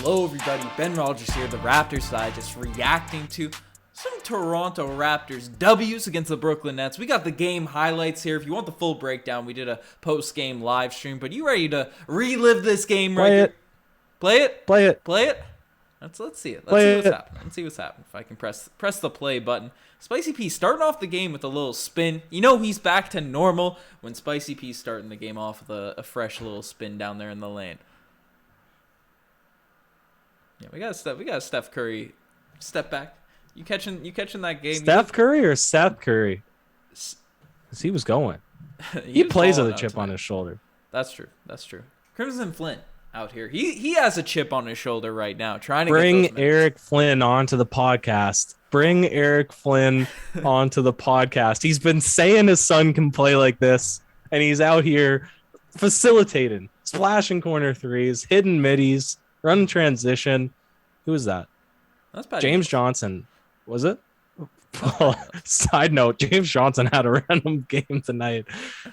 Hello everybody, Ben Rogers here, the Raptors side, just reacting to some Toronto Raptors W's against the Brooklyn Nets. We got the game highlights here. If you want the full breakdown, we did a post-game live stream, but you ready to relive this game right here? Play it? Play it. Play it? Let's see it. Let's see what's happening. Let's see what's happening. If I can press the play button. Spicy P starting off the game with a little spin. You know he's back to normal when Spicy P's starting the game off with a fresh little spin down there in the lane. Yeah, we got Steph Curry step back. You catching that game? Steph Curry or Seth Curry? Because he was going. he plays with a chip on his shoulder. That's true. Crimson Flynn out here. He has a chip on his shoulder right now, trying to bring Eric Flynn onto the podcast. Bring Eric Flynn onto the podcast. He's been saying his son can play like this, and he's out here facilitating, splashing corner threes, hitting middies, running transition. Who was that? That's bad. James Johnson. Was it? Side note, James Johnson had a random game tonight.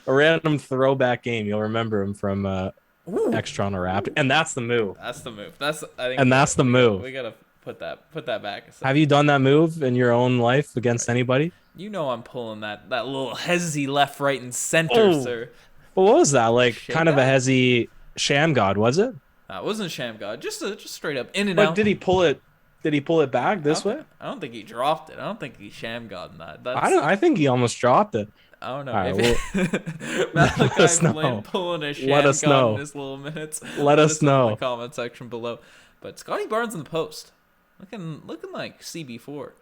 A random throwback game. You'll remember him from Extra Raptor. And that's the move. That's the move. That's the move. We gotta put that back. Have you done that move in your own life against anybody? You know I'm pulling that little hezzy left, right, and center, sir. What was that? Like Sham kind God? Of a hezzy sham god, was it? It wasn't sham god. Just straight up in and but out. Did he pull it back this way? I don't think he dropped it. I don't think he sham god in that. I think he almost dropped it. I don't know. Right, Malachi Flynn pulling a sham god in his little minutes. Let us know in the comment section below. But Scotty Barnes in the post, looking like CB4,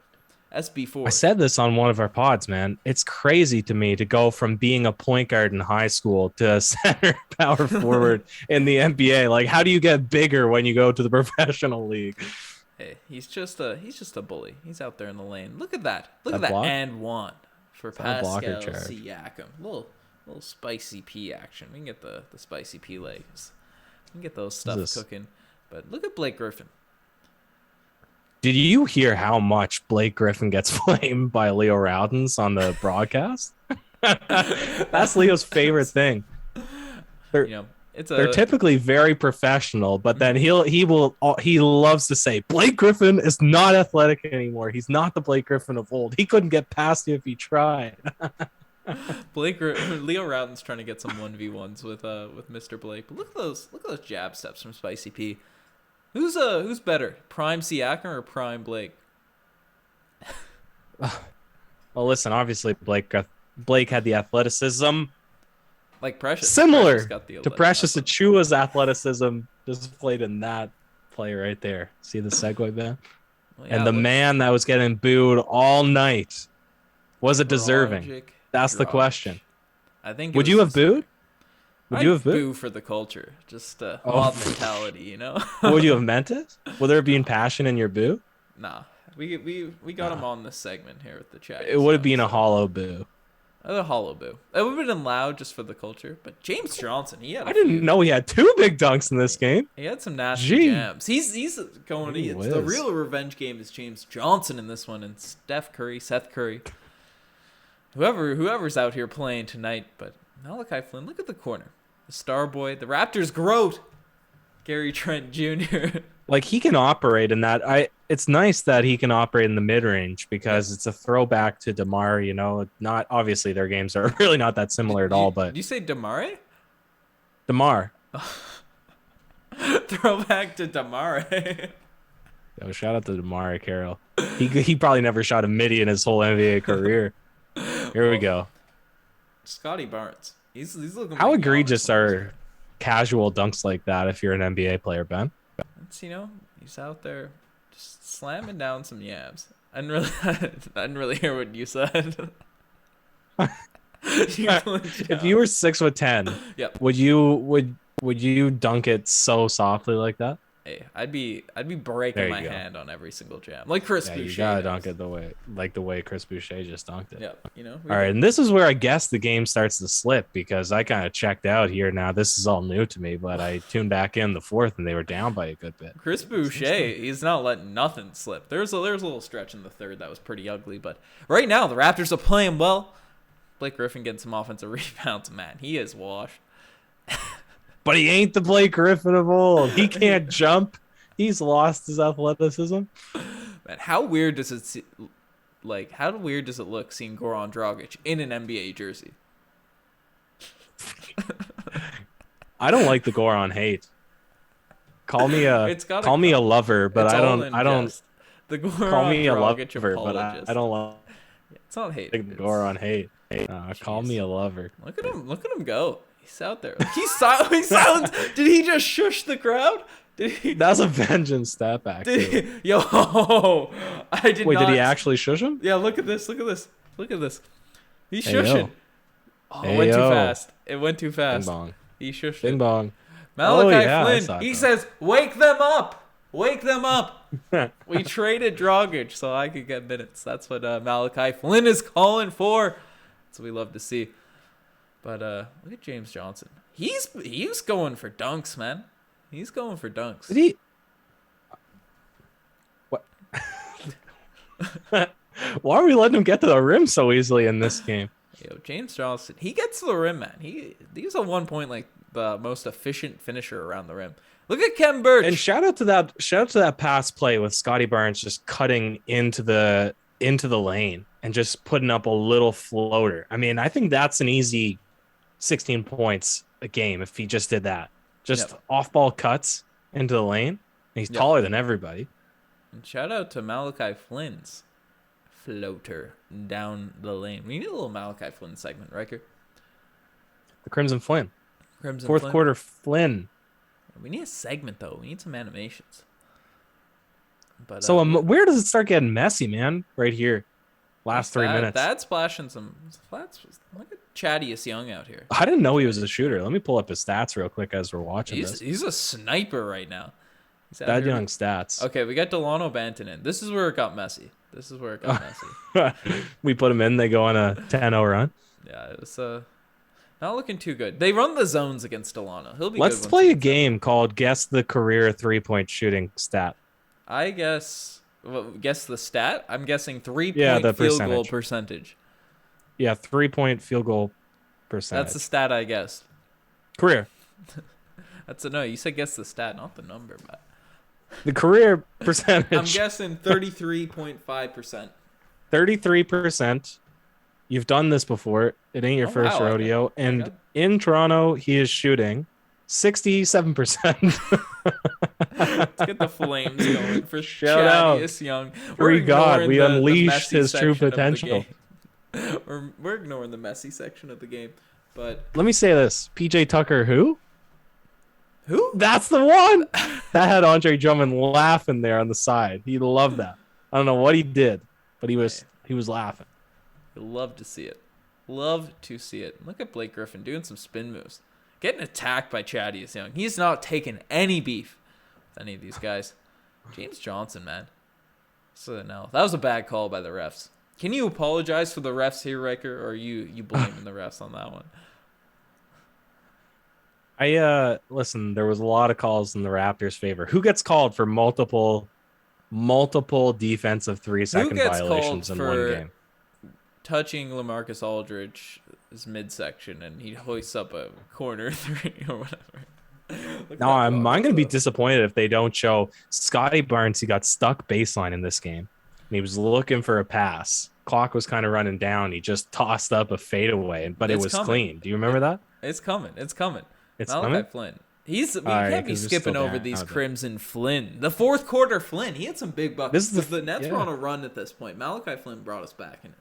SB4. I said this on one of our pods, man. It's crazy to me to go from being a point guard in high school to a center power forward in the NBA. Like, how do you get bigger when you go to the professional league? Hey, he's just a bully. He's out there in the lane. Look at that. Look at that and one for Pascal Siakam. Little Spicy P action. We can get the Spicy P legs. We can get those stuff cooking. But look at Blake Griffin. Did you hear how much Blake Griffin gets flamed by Leo Roudens on the broadcast? That's Leo's favorite thing. They're typically very professional, but then he loves to say Blake Griffin is not athletic anymore. He's not the Blake Griffin of old. He couldn't get past you if he tried. Leo Roudens trying to get some 1v1s with Mr. Blake. But look at those jab steps from Spicy P. Who's better, Prime Siakam or Prime Blake? Well, listen, obviously Blake had the athleticism. Like Precious. Similar to Precious Achua's athleticism displayed in that play right there. See the segue, man? Well, yeah, and the man that was getting booed all night, was it deserving? That's the question. I think. Would you have booed? Would you have boo for the culture? Just mob mentality, you know? Would you have meant it? Would there have been passion in your boo? Nah. We got him on this segment here with the chat. It would have been a hollow boo. A hollow boo. It would have been loud just for the culture. But James Johnson, I didn't know he had 2 big dunks in this game. He had some nasty jams. He's going. The real revenge game is James Johnson in this one, and Steph Curry, Seth Curry, whoever's out here playing tonight. But Malachi Flynn, look at the corner. The star boy, the Raptors' GROAT, Gary Trent Jr. Like, he can operate in that. It's nice that he can operate in the mid-range because it's a throwback to DeMar, you know. Not obviously their games are really not that similar at all, but did you say DeMar? DeMar. Throwback to DeMar. Yo, shout out to DeMar Carroll. He probably never shot a midi in his whole NBA career. Here we go. Scotty Barnes. He's looking. How egregious are casual dunks like that if you're an NBA player, Ben? It's, he's out there just slamming down some yabs. I didn't really hear what you said. If you were 6'10", yep. would you dunk it so softly like that? Hey, I'd be breaking my hand on every single jam, like Chris Boucher. You gotta dunk it the way Chris Boucher just dunked it. Yeah, All right, and this is where I guess the game starts to slip because I kind of checked out here. Now this is all new to me, but I tuned back in the fourth and they were down by a good bit. Chris Boucher, he's not letting nothing slip. There's a little stretch in the third that was pretty ugly, but right now the Raptors are playing well. Blake Griffin getting some offensive rebounds. Man, he is washed. But he ain't the Blake Griffin of old. He can't jump. He's lost his athleticism. Man, how weird does how weird does it look seeing Goran Dragic in an NBA jersey? I don't like the Goran hate. Call me a lover, but I don't. The Call Goran me a Dragic lover, but apologist. I don't like It's not hate. the Goran hate. Call me a lover. Look at him! Look at him go. He's out there. He's silent. He's silent. Did he just shush the crowd? Did he? That's a vengeance step back. Yo, I did Wait, not. did he actually shush him? Yeah, look at this. Look at this. Look at this. He's Hey, shushing. yo. Oh, Hey, it went too yo. fast. It went too Bing fast. bong. He shushed Bing it. bong. Malachi I saw Flynn. it, He though. says, "Wake them up. Wake them up." We traded Dragic so I could get minutes. That's what Malachi Flynn is calling for. That's what we love to see. But look at James Johnson. He's going for dunks, man. He's going for dunks. Did he? What? Why are we letting him get to the rim so easily in this game? Yo, James Johnson. He gets to the rim, man. He's at one point like the most efficient finisher around the rim. Look at Kem Birch. And shout out to that pass play with Scotty Barnes just cutting into the lane and just putting up a little floater. I mean, I think that's an easy 16 points a game if he just did that. Just off ball cuts into the lane. And he's taller than everybody. And shout out to Malachi Flynn's floater down the lane. We need a little Malachi Flynn segment, Riker. The Crimson Flynn. Fourth Flynn. quarter Flynn. We need a segment though. We need some animations. But So where does it start getting messy, man? Right here. Last 3 minutes. That's splashing some flats. Look at Chadius Young out here. I didn't know he was a shooter. Let me pull up his stats real quick as we're watching this. He's a sniper right now. That young stats. Okay, we got Delano Banton in. This is where it got messy. We put him in. They go on a 10-0 run. Yeah, it was not looking too good. They run the zones against Delano. He'll be Let's good. play a game called Guess the Career 3-Point Shooting Stat. I guess. Well, guess the stat. I'm guessing 3-point the field goal percentage. Yeah, 3-point field goal percentage. That's the stat I guessed. Career. No. You said guess the stat, not the number, but The career percentage. I'm guessing 33.5%. 33%. You've done this before. It ain't your first rodeo. And in Toronto, he is shooting 67%. Let's get the flames going for Shout out. Chadius Young. Free God, we unleashed his true potential. We're ignoring the messy section of the game. But let me say this. PJ Tucker, who? Who? That's the one. That had Andre Drummond laughing there on the side. He loved that. I don't know what he did, but he was laughing. You love to see it. Love to see it. Look at Blake Griffin doing some spin moves. Getting attacked by Chadius Young. He's not taking any beef with any of these guys. James Johnson, man. So no, that was a bad call by the refs. Can you apologize for the refs here, Riker, or are you blaming the refs on that one? Listen, there was a lot of calls in the Raptors' favor. Who gets called for multiple defensive 3-second violations in one game? Touching LaMarcus Aldridge's midsection, and he hoists up a corner 3 or whatever. No, I'm going to be disappointed if they don't show Scotty Barnes. He got stuck baseline in this game, and he was looking for a pass. Clock was kind of running down. He just tossed up a fadeaway, but it was clean. Do you remember that? It's coming. It's coming. It's Malachi coming? Flynn. We can't be skipping over these Crimson Flynn. The fourth quarter Flynn. He had some big buckets. The Nets were on a run at this point. Malachi Flynn brought us back in it.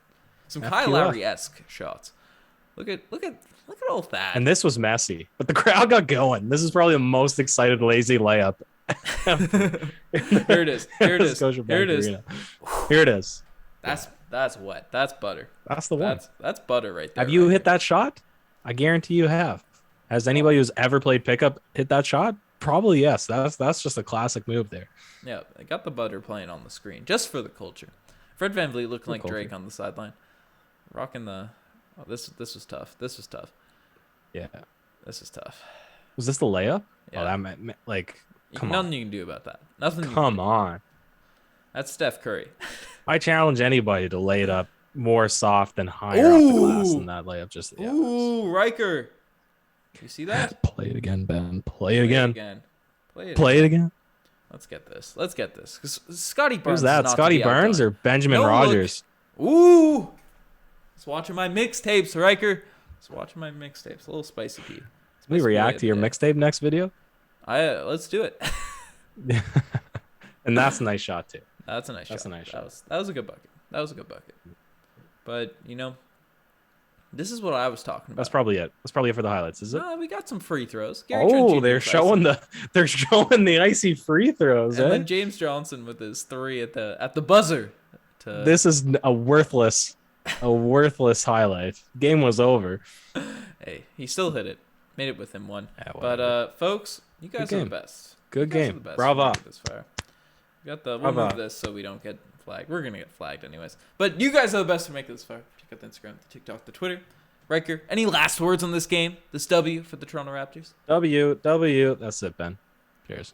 Some Kyle Lowry-esque shots. Look at all that. And this was messy, but the crowd got going. This is probably the most excited lazy layup. Here it is. Here it is. Here it is. Here it is. That's wet. That's butter. That's the one. That's butter right there. Have you hit that shot? I guarantee you have. Has anybody who's ever played pickup hit that shot? Probably yes. That's just a classic move there. Yeah, I got the butter playing on the screen just for the culture. Fred VanVleet looking like Drake on the sideline, rocking the. Oh, this was tough. This was tough. Yeah, this is tough. Was this the layup? Yeah. Oh, that meant, come nothing on. you can do about that. Nothing. Come on. That's Steph Curry. I challenge anybody to lay it up more soft and higher off the glass than that layup. Just Ooh, Riker. You see that? Play it again, Ben. Play it again. Play it again. Let's get this. Let's get this. 'Cause Scotty Barnes. Who's that? Is not to Scotty be Barnes outdone. or Benjamin No, Rogers? look. Ooh. Just watching my mixtapes, Riker. Just watching my mixtapes. A little spicy P. Can we react to your mixtape next video? Let's do it. And that's a nice shot too. That's a nice That's shot. a nice shot. That was a good bucket. That was a good bucket. But this is what I was talking about. That's probably it. That's probably it for the highlights, is it? We got some free throws. Gary Trent Jr. They're was showing icy. they're showing the icy free throws. And Eh? then James Johnson with his 3 at the buzzer. This is a worthless highlight. Game was over. Hey, he still hit it. Made it with him one. Yeah, But folks, you guys are the best. Good You guys are game. the best. Bravo. We'll get this far. We'll Bravo. move this so we don't get flagged. We're gonna get flagged anyways. But you guys are the best to make this far. Check out the Instagram, the TikTok, the Twitter. Riker, any last words on this game? This W for the Toronto Raptors? W. That's it, Ben. Cheers.